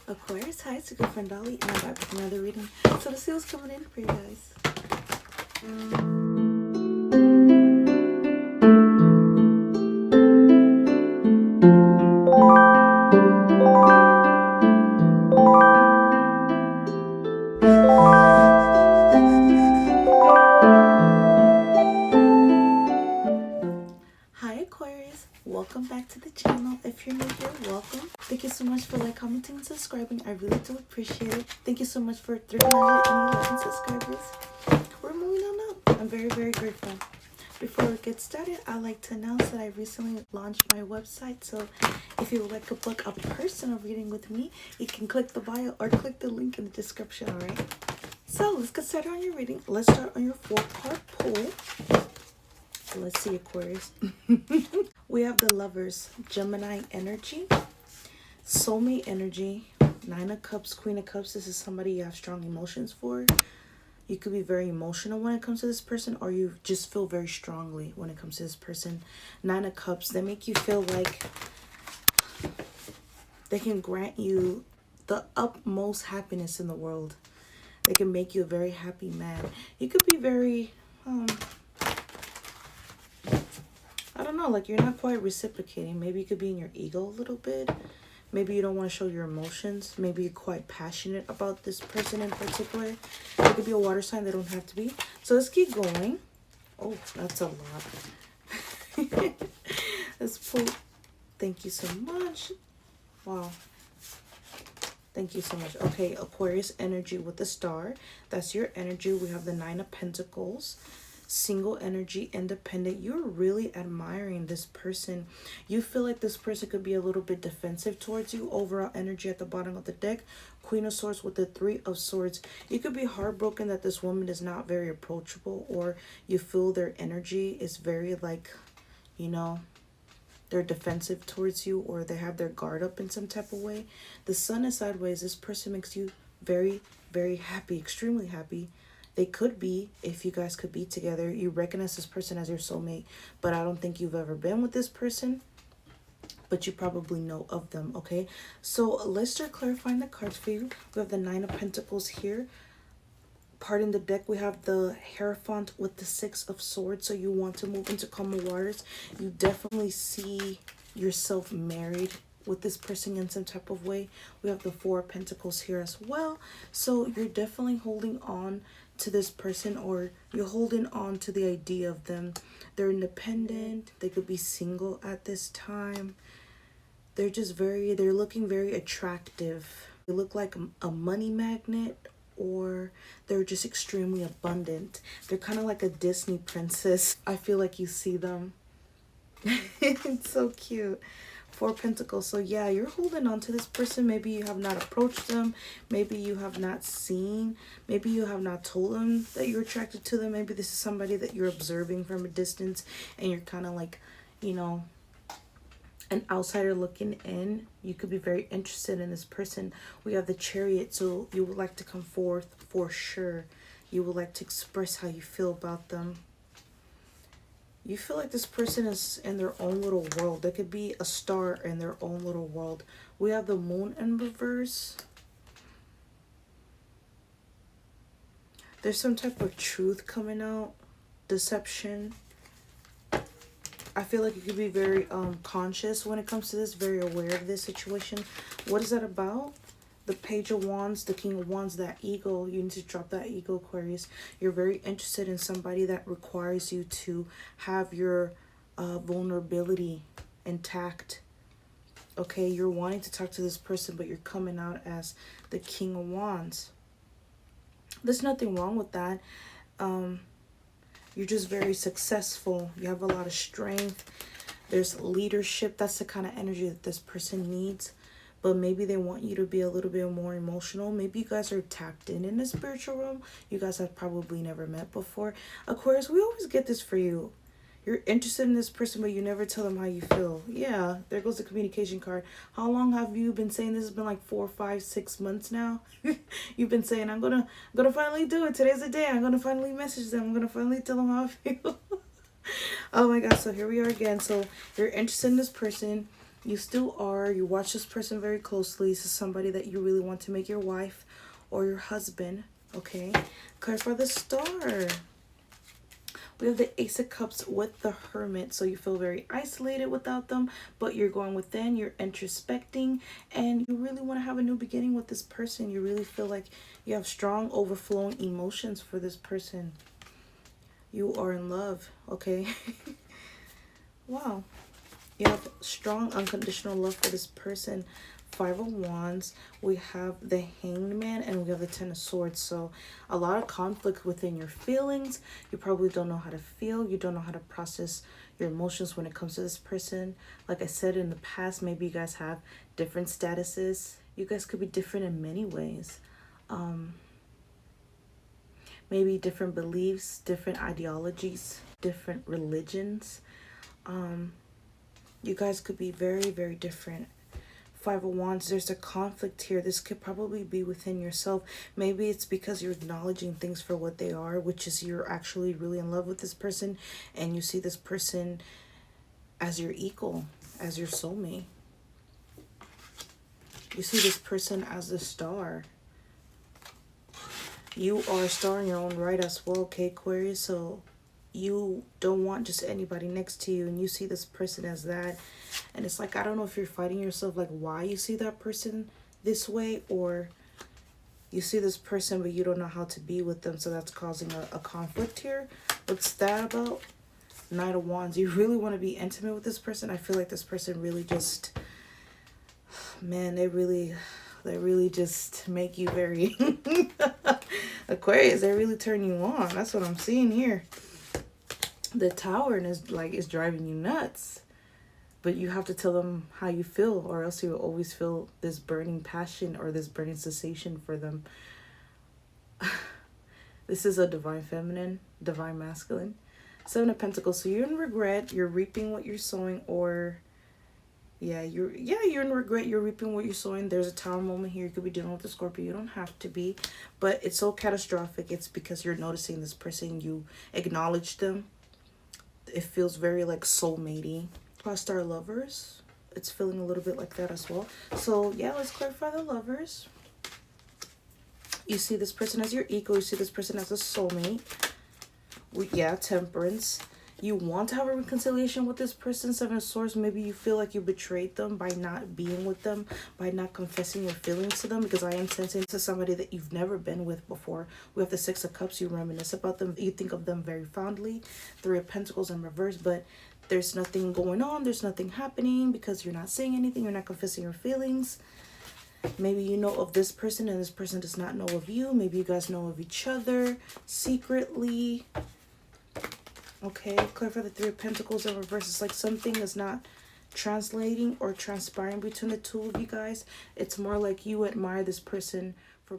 Aquarius, hi, it's your good friend Dolly, and I'm back with another reading. So let's see what's coming in for you guys. Hi Aquarius, welcome back to the channel. If you're new here, welcome. Thank you so much for commenting, and subscribing. I really do appreciate it. Thank you so much for 311 subscribers. We're moving on up. I'm very, very grateful. Before we get started, I'd like to announce that I recently launched my website. So if you would like to book a personal reading with me, you can click the bio or click the link in the description, alright? So let's get started on your reading. Let's start on your 4-card pull. Let's see, Aquarius. We have the Lovers, Gemini energy, soulmate energy, 9 of Cups, Queen of Cups. This is somebody you have strong emotions for. You could be very emotional when it comes to this person, or you just feel very strongly when it comes to this person. 9 of Cups, they make you feel like they can grant you the utmost happiness in the world. They can make you a very happy man. You could be very, I don't know, like you're not quite reciprocating. Maybe you could be in your ego a little bit. Maybe you don't want to show your emotions. Maybe you're quite passionate about this person in particular. It could be a water sign. They don't have to be. So let's keep going. Oh, that's a lot. Let's pull. Thank you so much. Wow. Thank you so much. Okay, Aquarius energy with the star. That's your energy. We have the 9 of Pentacles. Single energy, independent. You're really admiring this person. You feel like this person could be a little bit defensive towards you. Overall energy at the bottom of the deck. Queen of Swords with the 3 of Swords. You could be heartbroken that this woman is not very approachable, or you feel their energy is very they're defensive towards you, or they have their guard up in some type of way. The sun is sideways. This person makes you very, very happy, extremely happy. They could be, if you guys could be together, you recognize this person as your soulmate, but I don't think you've ever been with this person, but you probably know of them, okay? So let's start clarifying the cards for you. We have the 9 of Pentacles here. Part in the deck, we have the Hierophant with the 6 of Swords, so you want to move into calmer waters. You definitely see yourself married with this person in some type of way. We have the 4 of Pentacles here as well, so you're definitely holding on to this person, or you're holding on to the idea of them. They're independent. They could be single at this time. They're looking very attractive. They look like a money magnet, or they're just extremely abundant. They're kind of like a Disney princess. I feel like you see them. It's so cute. 4 Pentacles. So yeah, you're holding on to this person. Maybe you have not approached them. Maybe you have not seen. Maybe you have not told them that you're attracted to them. Maybe this is somebody that you're observing from a distance, and you're kind of like, an outsider looking in. You could be very interested in this person. We have the Chariot, so you would like to come forth for sure. You would like to express how you feel about them. You feel like this person is in their own little world. They could be a star in their own little world. We have the Moon in reverse. There's some type of truth coming out. Deception. I feel like you could be very conscious when it comes to this. Very aware of this situation. What is that about? The Page of Wands, the King of Wands, that ego. You need to drop that ego, Aquarius. You're very interested in somebody that requires you to have your vulnerability intact. Okay, you're wanting to talk to this person, but you're coming out as the King of Wands. There's nothing wrong with that. You're just very successful. You have a lot of strength. There's leadership. That's the kind of energy that this person needs. But maybe they want you to be a little bit more emotional. Maybe you guys are tapped in the spiritual realm. You guys have probably never met before. Aquarius, we always get this for you. You're interested in this person, but you never tell them how you feel. Yeah, there goes the communication card. How long have you been saying this? Has been like 4, 5, 6 months now. You've been saying, I'm gonna finally do it. Today's the day. I'm gonna finally message them. I'm gonna finally tell them how I feel. Oh my God, so here we are again. So you're interested in this person. You still are. You watch this person very closely. This is somebody that you really want to make your wife or your husband. Okay. Clarify the star. We have the Ace of Cups with the Hermit. So you feel very isolated without them, but you're going within, you're introspecting, and you really want to have a new beginning with this person. You really feel like you have strong, overflowing emotions for this person. You are in love, okay? Wow. You have strong, unconditional love for this person. Five of Wands, we have the Hanged Man, and we have the Ten of Swords. So a lot of conflict within your feelings. You probably don't know how to feel. You don't know how to process your emotions when it comes to this person. Like I said in the past, maybe you guys have different statuses. You guys could be different in many ways. Maybe different beliefs, different ideologies, different religions. You guys could be very, very different. Five of Wands, there's a conflict here. This could probably be within yourself. Maybe it's because you're acknowledging things for what they are, which is you're actually really in love with this person, and you see this person as your equal, as your soulmate. You see this person as the star. You are a star in your own right as well, okay, Aquarius? So you don't want just anybody next to you, and you see this person as that. And it's like, I don't know if you're fighting yourself, like why you see that person this way, or you see this person but you don't know how to be with them, so that's causing a conflict here. What's that about? Knight of Wands, you really want to be intimate with this person. I feel like this person really just, man, they really just make you very Aquarius, they really turn you on. That's what I'm seeing here. The Tower is driving you nuts. But you have to tell them how you feel, or else you will always feel this burning passion or this burning sensation for them. This is a divine feminine, divine masculine. Seven of Pentacles. So you're in regret. You're reaping what you're sowing, or you're in regret. You're reaping what you're sowing. There's a Tower moment here. You could be dealing with a Scorpio. You don't have to be, but it's so catastrophic. It's because you're noticing this person. You acknowledge them. It feels very like soulmatey. Star Lovers, it's feeling a little bit like that as well. So yeah, let's clarify the Lovers. You see this person as your equal. You see this person as a soulmate. Temperance. You want to have a reconciliation with this person. Seven of Swords. Maybe you feel like you betrayed them by not being with them, by not confessing your feelings to them, because I am sensing to somebody that you've never been with before. We have the Six of Cups. You reminisce about them. You think of them very fondly. Three of Pentacles in reverse, but there's nothing going on. There's nothing happening because you're not saying anything. You're not confessing your feelings. Maybe you know of this person and this person does not know of you. Maybe you guys know of each other secretly. Okay, clarify the Three of Pentacles in reverse. It's like something is not translating or transpiring between the two of you guys. It's more like you admire this person for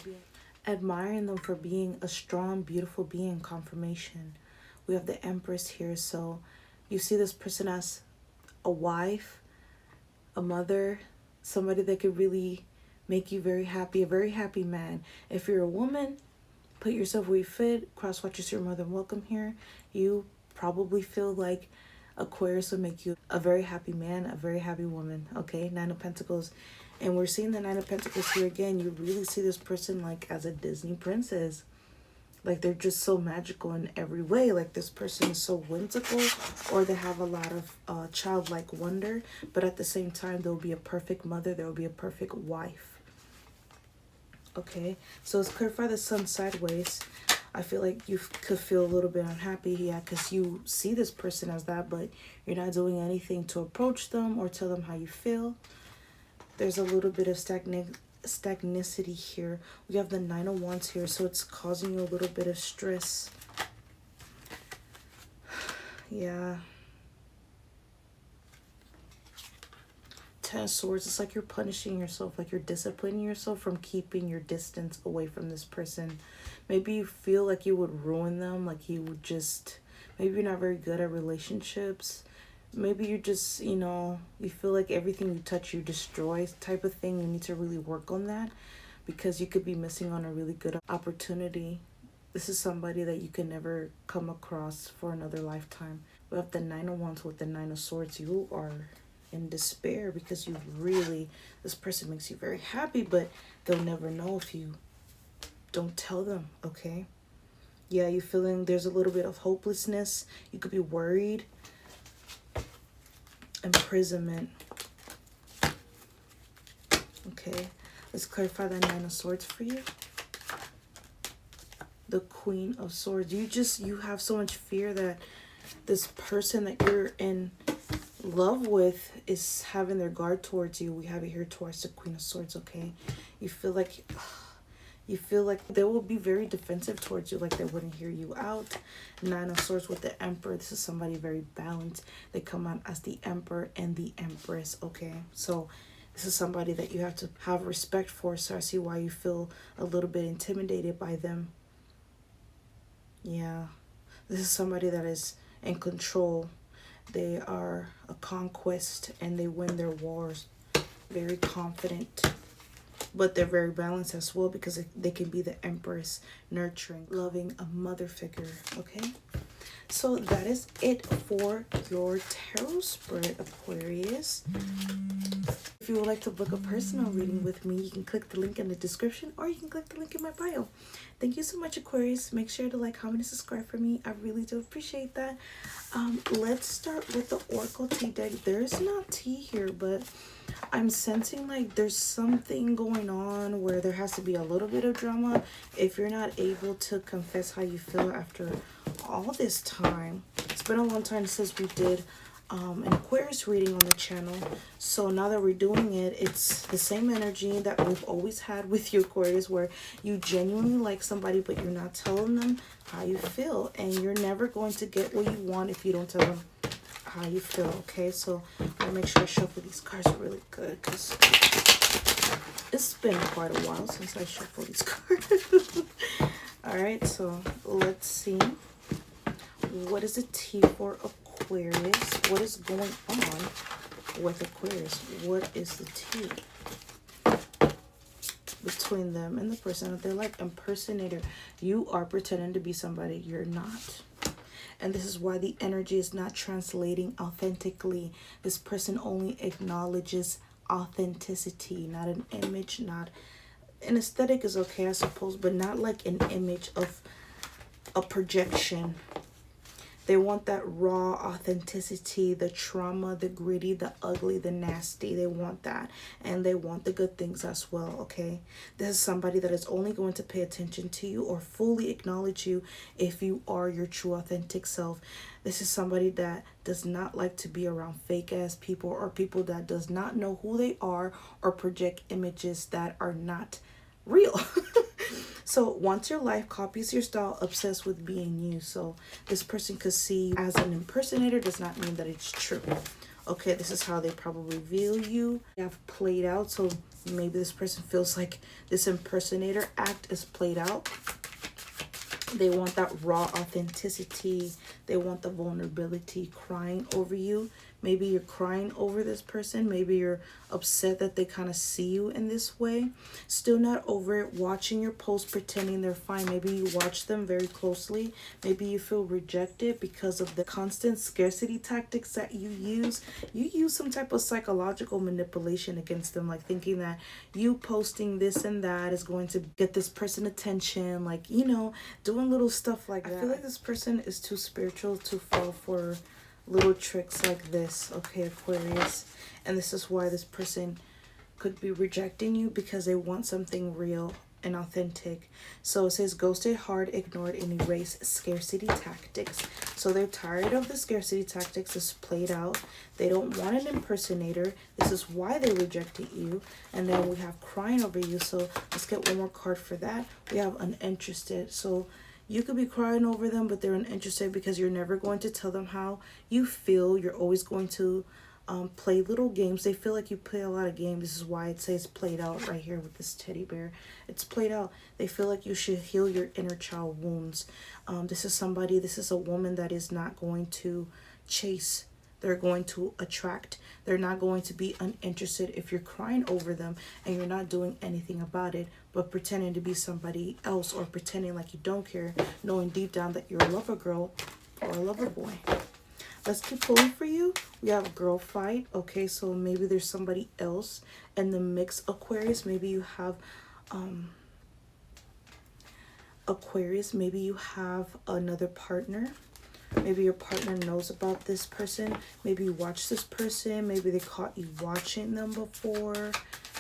admiring them for being a strong, beautiful being. Confirmation. We have the Empress here. So you see this person as a wife, a mother, somebody that could really make you very happy, a very happy man. If you're a woman, put yourself where you fit. Cross watch your mother welcome here. You probably feel like Aquarius will make you a very happy man, a very happy woman. Okay, Nine of Pentacles. And we're seeing the Nine of Pentacles here again. You really see this person like as a Disney princess. Like they're just so magical in every way. Like this person is so whimsical, or they have a lot of childlike wonder. But at the same time, there will be a perfect mother. There will be a perfect wife. Okay, so let's clarify the Sun sideways. I feel like you could feel a little bit unhappy, because you see this person as that, but you're not doing anything to approach them or tell them how you feel. There's a little bit of stagnicity here. We have the Nine of Wands here, so it's causing you a little bit of stress. Yeah. Ten of Swords, it's like you're punishing yourself, like you're disciplining yourself from keeping your distance away from this person. Maybe you feel like you would ruin them, like you would just, maybe you're not very good at relationships. Maybe you just, you feel like everything you touch you destroy type of thing. You need to really work on that, because you could be missing on a really good opportunity. This is somebody that you can never come across for another lifetime. We have the Nine of Wands with the Nine of Swords. You are in despair because you really, this person makes you very happy, but they'll never know if you don't tell them, okay? Yeah, you're feeling there's a little bit of hopelessness. You could be worried. Imprisonment. Okay, let's clarify that Nine of Swords for you. The Queen of Swords. You have so much fear that this person that you're in love with is having their guard towards you. We have it here towards the Queen of Swords, okay? You feel like they will be very defensive towards you, like they wouldn't hear you out. Nine of Swords with the Emperor. This is somebody very balanced. They come out as the Emperor and the Empress, okay? So this is somebody that you have to have respect for. So I see why you feel a little bit intimidated by them. Yeah. This is somebody that is in control. They are a conquest and they win their wars. Very confident. But they're very balanced as well because they can be the Empress, nurturing, loving, a mother figure, okay? So that is it for your tarot spread, Aquarius. If you would like to book a personal reading with me, you can click the link in the description or you can click the link in my bio. Thank you so much, Aquarius. Make sure to like, comment, and subscribe for me. I really do appreciate that. Let's start with the Oracle tea deck. There's not tea here, but I'm sensing like there's something going on where there has to be a little bit of drama. If you're not able to confess how you feel after all this time, it's been a long time since we did an Aquarius reading on the channel. So now that we're doing it, it's the same energy that we've always had with you, Aquarius, where you genuinely like somebody, but you're not telling them how you feel. And you're never going to get what you want if you don't tell them how you feel, okay? So I'll make sure I shuffle these cards really good because it's been quite a while since I shuffled these cards. All right, so let's see. What is the tea for Aquarius? What is going on with Aquarius? What is the tea between them and the person that they're like? Impersonator. You are pretending to be somebody you're not. And this is why the energy is not translating authentically. This person only acknowledges authenticity, not an image, not an aesthetic is okay, I suppose, but not like an image of a projection. They want that raw authenticity, the trauma, the gritty, the ugly, the nasty. They want that. And they want the good things as well, okay? This is somebody that is only going to pay attention to you or fully acknowledge you if you are your true authentic self. This is somebody that does not like to be around fake-ass people or people that does not know who they are or project images that are not real. So once your life copies your style, obsessed with being you. So this person could see you as an impersonator does not mean that it's true. Okay, this is how they probably view you. They have played out. So maybe this person feels like this impersonator act is played out. They want that raw authenticity. They want the vulnerability, crying over you. Maybe you're crying over this person. Maybe you're upset that they kind of see you in this way. Still not over it. Watching your posts, pretending they're fine. Maybe you watch them very closely. Maybe you feel rejected because of the constant scarcity tactics that you use. You use some type of psychological manipulation against them, like thinking that you posting this and that is going to get this person attention. Like, you know, doing little stuff like that. I feel like this person is too spiritual to fall for little tricks like this, okay, Aquarius? And this is why this person could be rejecting you, because they want something real and authentic. So it says ghosted, hard, ignored, and erased, scarcity tactics. So they're tired of the scarcity tactics. It's played out. They don't want an impersonator. This is why they rejected you. And then we have crying over you. So let's get one more card for that. We have uninterested. So you could be crying over them, but they're uninterested because you're never going to tell them how you feel. You're always going to play little games. They feel like you play a lot of games. This is why it says played out right here with this teddy bear. It's played out. They feel like you should heal your inner child wounds. This is a woman that is not going to chase. They're going to attract. They're not going to be uninterested if you're crying over them and you're not doing anything about it, but pretending to be somebody else or pretending like you don't care, knowing deep down that you're a lover girl or a lover boy. Let's keep pulling for you. We have girl fight. Okay, so maybe there's somebody else in the mix, Aquarius. Maybe you have Aquarius, maybe you have another partner. Maybe your partner knows about this person. Maybe you watch this person. Maybe they caught you watching them before.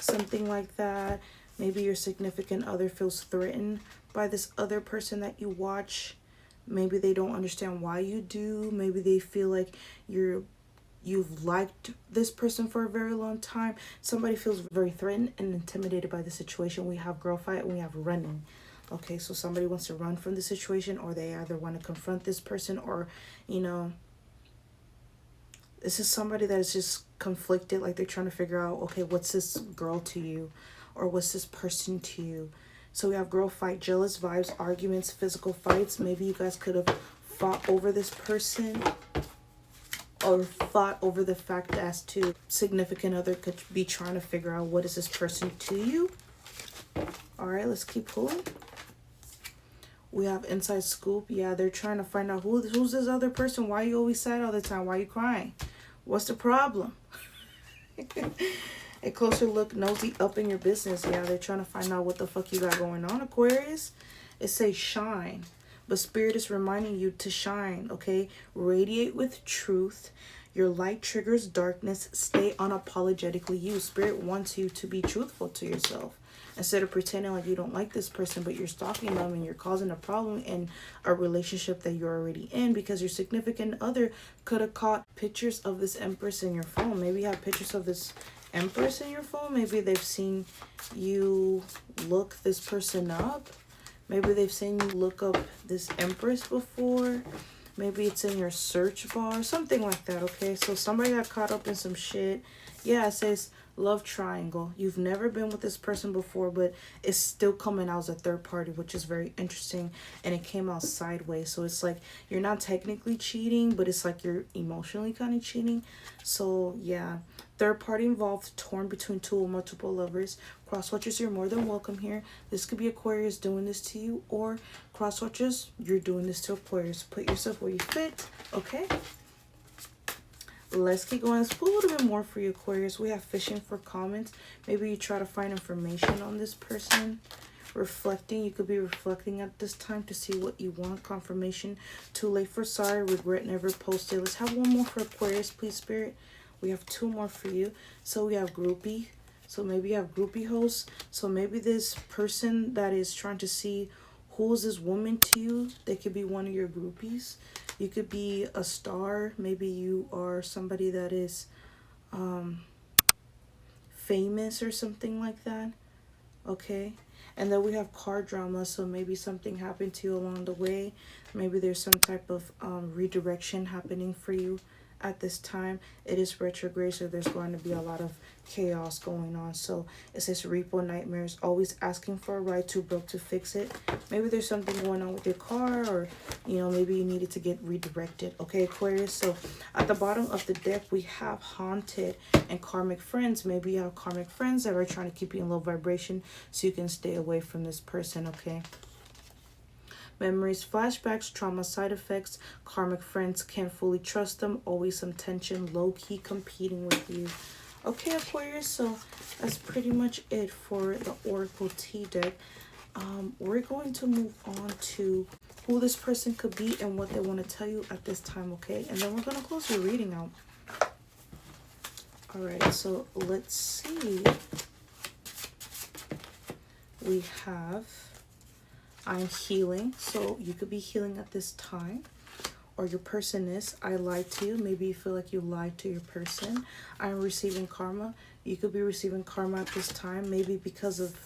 Something like that. Maybe your significant other feels threatened by this other person that you watch. Maybe they don't understand why you do. Maybe they feel like you've liked this person for a very long time. Somebody feels very threatened and intimidated by the situation. We have girl fight and we have running. Okay, so somebody wants to run from the situation, or they either want to confront this person, or, you know, this is somebody that is just conflicted. Like they're trying to figure out, okay, what's this girl to you, or what's this person to you? So we have girl fight, jealous vibes, arguments, physical fights. Maybe you guys could have fought over this person, or fought over the fact as to significant other could be trying to figure out what is this person to you. All right, let's keep pulling. We have inside scoop. Yeah, they're trying to find out who's this other person. Why you always sad all the time? Why you crying? What's the problem? A closer look, nosy up in your business. Yeah, they're trying to find out what the fuck you got going on, Aquarius. It says shine. But Spirit is reminding you to shine, okay? Radiate with truth. Your light triggers darkness. Stay unapologetically you. Spirit wants you to be truthful to yourself. Instead of pretending like you don't like this person, but you're stalking them and you're causing a problem in a relationship that you're already in, because your significant other could have caught pictures of this Empress in your phone. Maybe you have pictures of this Empress in your phone. Maybe they've seen you look this person up. Maybe they've seen you look up this Empress before. Maybe it's in your search bar, something like that, okay? So somebody got caught up in some shit. Yeah, it says love triangle. You've never been with this person before, but it's still coming out as a third party, which is very interesting. And it came out sideways. So it's like you're not technically cheating, but it's like you're emotionally kind of cheating. So yeah, third party involved, torn between two or multiple lovers. Cross watchers, you're more than welcome here. This could be Aquarius doing this to you, or cross watchers, you're doing this to Aquarius. Put yourself where you fit, okay? Let's keep going. Let's pull a little bit more for you, Aquarius. We have fishing for comments. Maybe you try to find information on this person. Reflecting. You could be reflecting at this time to see what you want. Confirmation. Too late for sorry. Regret never posted. Let's have one more for Aquarius, please, Spirit. We have two more for you. So we have groupie. So maybe you have groupie hosts. So maybe this person that is trying to see who is this woman to you, they could be one of your groupies. You could be a star. Maybe you are somebody that is famous or something like that. Okay. And then we have car drama. So maybe something happened to you along the way. Maybe there's some type of redirection happening for you at this time. It is retrograde, so there's going to be a lot of chaos going on. So it says repo nightmares, always asking for a ride, too broke to fix it. Maybe there's something going on with your car, or you know, maybe you needed to get redirected. Okay, Aquarius. So at the bottom of the deck we have haunted and karmic friends. Maybe you have karmic friends that are trying to keep you in low vibration so you can stay away from this person. Okay. Memories, flashbacks, trauma, side effects, karmic friends, can't fully trust them, always some tension, low-key competing with you. Okay, Aquarius, so that's pretty much it for the Oracle T deck. We're going to move on to who this person could be and what they want to tell you at this time, okay? And then we're going to close your reading out. All right, so let's see. We have... I'm healing, so you could be healing at this time, or your person is. I lied to you. Maybe you feel like you lied to your person. I'm receiving karma. You could be receiving karma at this time, maybe because of,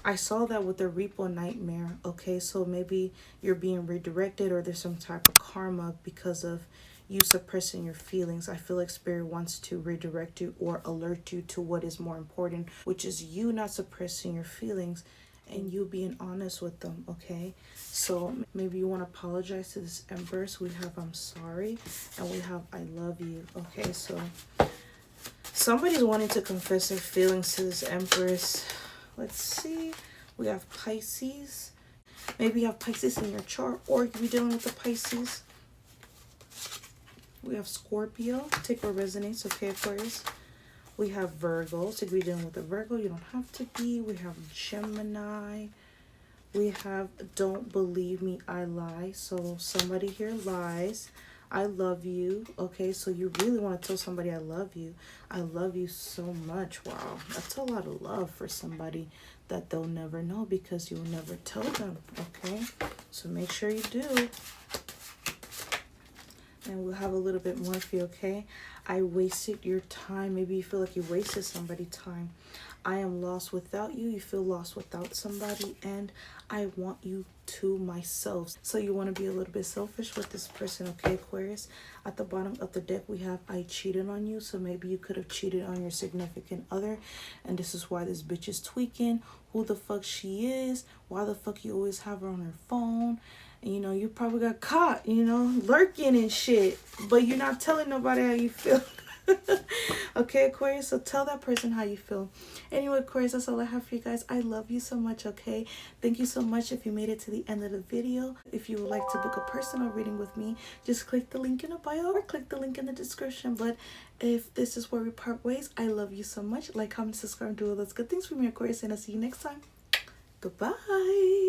I saw that with the repo nightmare. Okay, so maybe you're being redirected, or there's some type of karma because of you suppressing your feelings. I feel like Spirit wants to redirect you or alert you to what is more important, which is you not suppressing your feelings and you being honest with them, okay? So maybe you want to apologize to this Empress. We have I'm sorry, and we have I love you, okay? So somebody's wanting to confess their feelings to this Empress. Let's see. We have Pisces. Maybe you have Pisces in your chart, or you could be dealing with the Pisces. We have Scorpio. Take what resonates, okay, Aquarius? We have Virgo. So if you're dealing with a Virgo, you don't have to be. We have Gemini. We have Don't Believe Me, I Lie. So somebody here lies. I love you. Okay, so you really want to tell somebody I love you. I love you so much. Wow, that's a lot of love for somebody that they'll never know because you'll never tell them. Okay, so make sure you do. And we'll have a little bit more for you, okay? I wasted your time. Maybe you feel like you wasted somebody's time. I am lost without you. You feel lost without somebody. And I want you to myself. So you want to be a little bit selfish with this person, okay, Aquarius? At the bottom of the deck, we have I cheated on you. So maybe you could have cheated on your significant other. And this is why this bitch is tweaking. Who the fuck she is. Why the fuck you always have her on her phone. And, you know, you probably got caught, you know, lurking and shit. But you're not telling nobody how you feel. Okay, Aquarius, so tell that person how you feel. Anyway, Aquarius, that's all I have for you guys. I love you so much, okay? Thank you so much if you made it to the end of the video. If you would like to book a personal reading with me, just click the link in the bio or click the link in the description. But if this is where we part ways, I love you so much. Like, comment, subscribe, do all those good things for me, Aquarius, and I'll see you next time. Goodbye.